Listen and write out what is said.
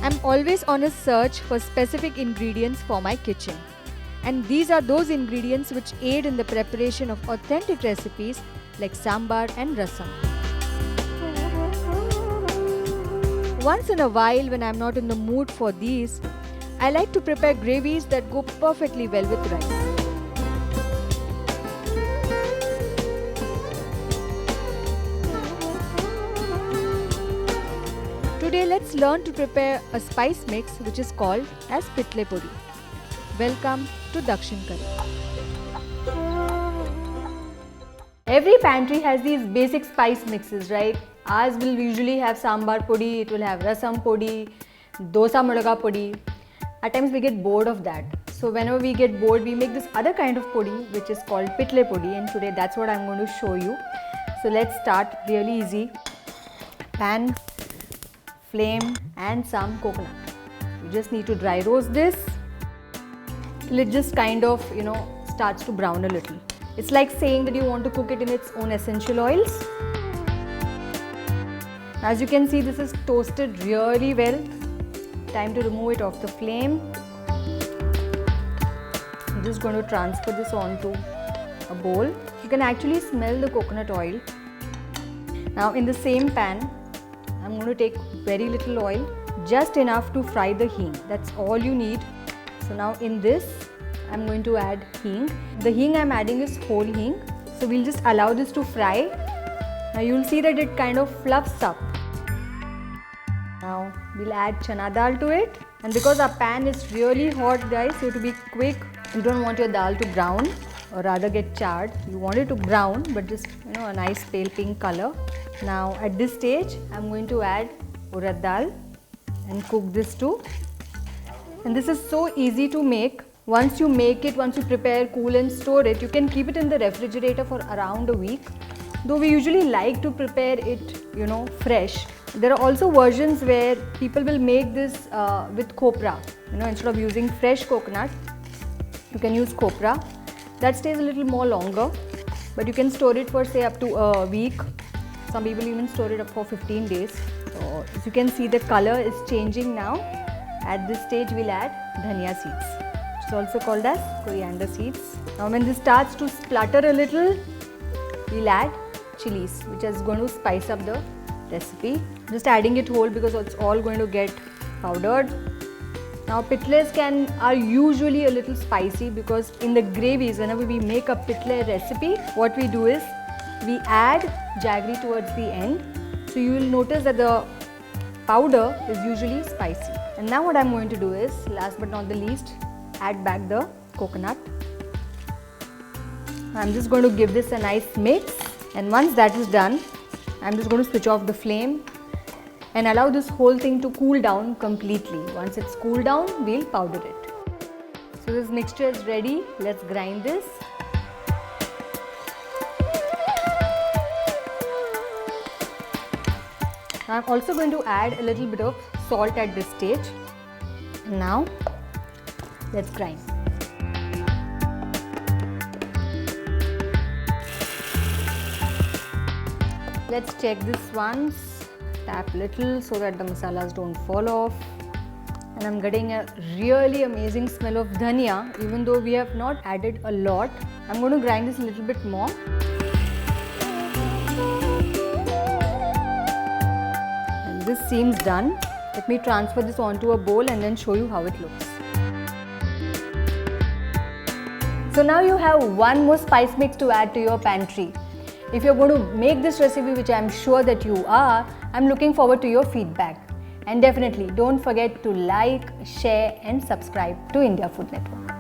I'm always on a search for specific ingredients for my kitchen. And these are those ingredients which aid in the preparation of authentic recipes like sambar and rasam. Once in a while, when I'm not in the mood for these, I like to prepare gravies that go perfectly well with rice. Today let's learn to prepare a spice mix which is called as pitle podi. Welcome to Dakshin Curry. Every pantry has these basic spice mixes, right? Ours will usually have sambar podi, it will have rasam podi, dosa madaga podi. At times we get bored of that. So whenever we get bored, we make this other kind of podi which is called pitle podi, and today that's what I'm going to show you. So let's start really easy. Pan, flame and some coconut. You just need to dry roast this till it just kind of, starts to brown a little. It's like saying that you want to cook it in its own essential oils. As you can see, this is toasted really well. Time to remove it off the flame. I'm just going to transfer this onto a bowl. You can actually smell the coconut oil. Now in the same pan, I'm going to take very little oil, just enough to fry the hing. That's all you need. So now in this, I'm going to add hing. The hing I'm adding is whole hing. So we'll just allow this to fry. Now you'll see that it kind of fluffs up. Now we'll add chana dal to it. And because our pan is really hot, guys, you have to be quick. You don't want your dal to brown or rather get charred. You want it to brown, but just a nice pale pink color. Now at this stage, I'm going to add urad dal and cook this too. And this is so easy to make. Once you make it, once you prepare, cool and store it, you can keep it in the refrigerator for around a week. Though we usually like to prepare it, fresh. There are also versions where people will make this with copra. Instead of using fresh coconut, you can use copra. That stays a little more longer, but you can store it for say up to a week. Some people even store it up for 15 days. So as you can see, the color is changing now. At this stage, we'll add dhania seeds, which is also called as coriander seeds. Now when this starts to splutter a little, we'll add chilies, which is going to spice up the recipe. Just adding it whole because it's all going to get powdered. Now pitles are usually a little spicy because in the gravies, whenever we make a pitle recipe, what we do is we add jaggery towards the end. So you will notice that the powder is usually spicy. And now what I'm going to do is, last but not the least, add back the coconut. I'm just going to give this a nice mix, and once that is done, I'm just going to switch off the flame and allow this whole thing to cool down completely. Once it's cooled down, we'll powder it. So this mixture is ready. Let's grind this. I'm also going to add a little bit of salt at this stage. Now, let's grind. Let's check this once. Tap a little so that the masalas don't fall off. And I'm getting a really amazing smell of dhania, even though we have not added a lot. I'm going to grind this a little bit more. This seems done. Let me transfer this onto a bowl and then show you how it looks. So now you have one more spice mix to add to your pantry. If you're going to make this recipe, which I'm sure that you are, I'm looking forward to your feedback. And definitely don't forget to like, share and subscribe to India Food Network.